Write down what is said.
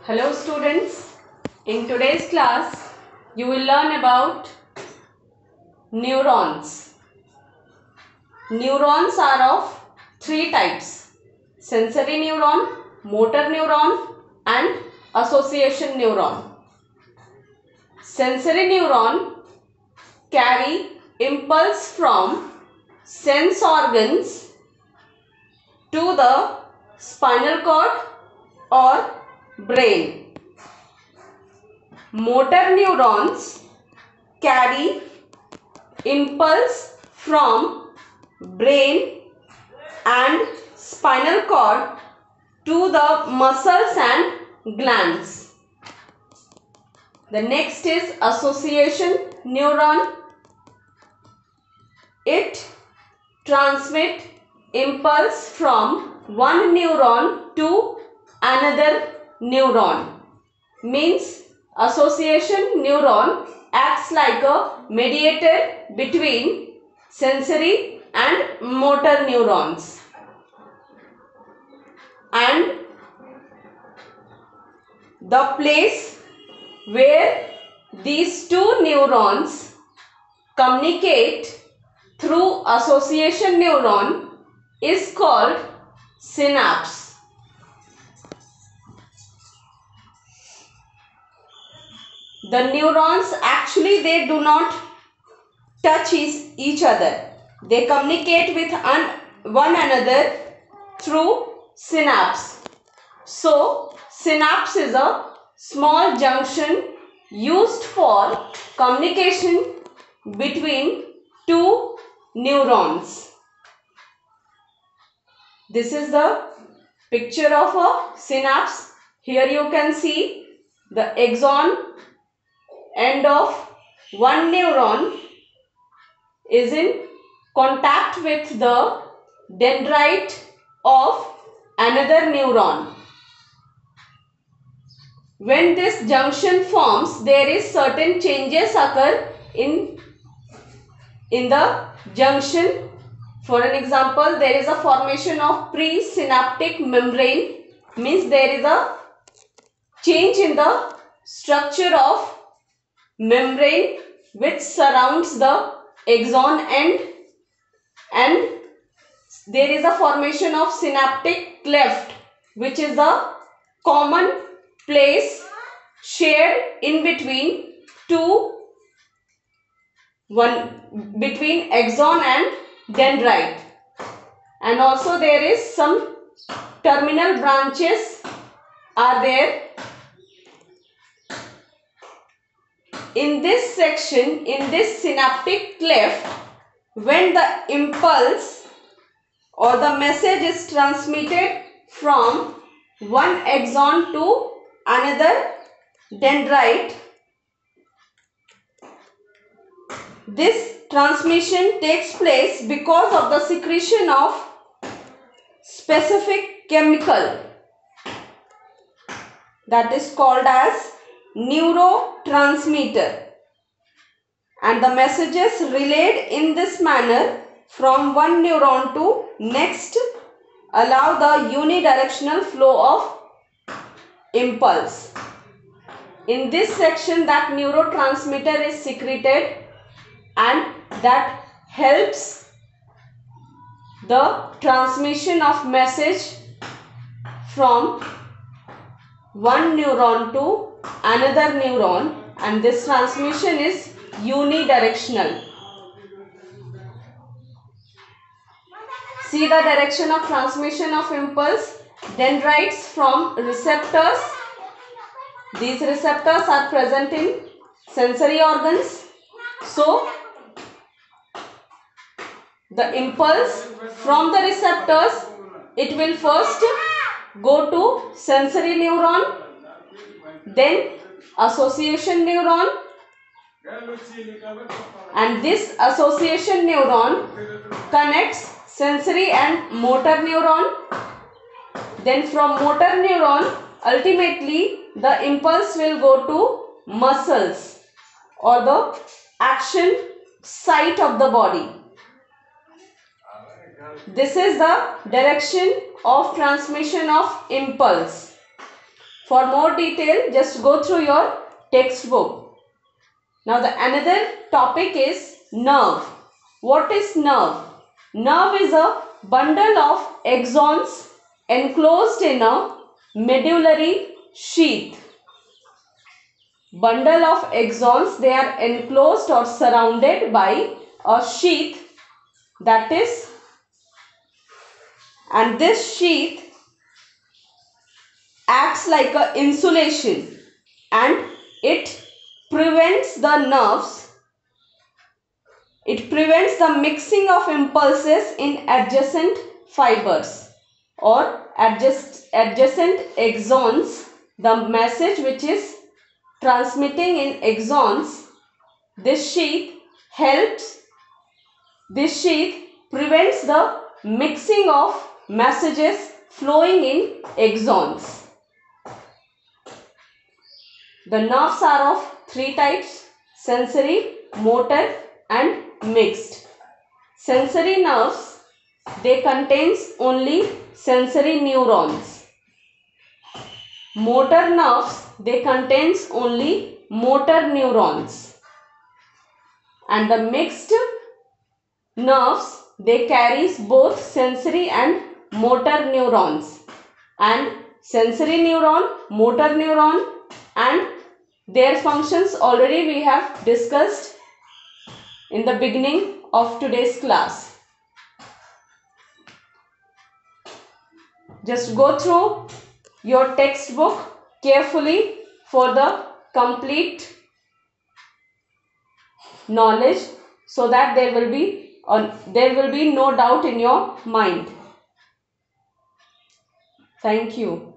Hello students, in today's class you will learn about neurons. Neurons are of three types: sensory neuron, motor neuron and association neuron. Sensory neuron carry impulse from sense organs to the spinal cord or brain. Motor neurons carry impulse from brain and spinal cord to the muscles and glands. The next is association neuron. It transmits impulse from one neuron to another neuron. Means association neuron acts like a mediator between sensory and motor neurons. And the place where these two neurons communicate through association neuron is called synapse. The neurons actually they do not touch each other. They communicate with one another through synapse. So synapse is a small junction used for communication between two neurons. This is the picture of a synapse. Here you can see the axon end of one neuron is in contact with the dendrite of another neuron. When this junction forms, there is certain changes occur in the junction. For an example, there is a formation of presynaptic membrane, means there is a change in the structure of membrane which surrounds the axon end, and there is a formation of synaptic cleft, which is a common place shared in between between axon and dendrite. And also there is some terminal branches are there. In this section, in this synaptic cleft, when the impulse or the message is transmitted from one axon to another dendrite, this transmission takes place because of the secretion of specific chemical that is called as neurotransmitter, and the messages relayed in this manner from one neuron to next allow the unidirectional flow of impulse. In this section, that neurotransmitter is secreted and that helps the transmission of message from one neuron to another neuron, and this transmission is unidirectional. See the direction of transmission of impulse. Dendrites from receptors. These receptors are present in sensory organs. So the impulse from the receptors, it will first go to sensory neuron, then association neuron, and this association neuron connects sensory and motor neuron. Then from motor neuron, ultimately the impulse will go to muscles or the action site of the body. This is the direction of transmission of impulse. For more detail, just go through your textbook. Now the another topic is nerve. What is nerve? Nerve is a bundle of axons enclosed in a medullary sheath. Bundle of axons, they are enclosed or surrounded by a sheath, that is, and this sheath acts like a insulation and it prevents the nerves. It prevents the mixing of impulses in adjacent fibers or adjacent axons. The message which is transmitting in axons, this sheath prevents the mixing of messages flowing in axons. The nerves are of three types: sensory, motor and mixed. Sensory nerves, they contains only sensory neurons. Motor nerves, they contains only motor neurons. And the mixed nerves, they carries both sensory and motor neurons. And sensory neuron, motor neuron and their functions already we have discussed in the beginning of today's class. Just go through your textbook carefully for the complete knowledge, so that there will be no doubt in your mind. Thank you.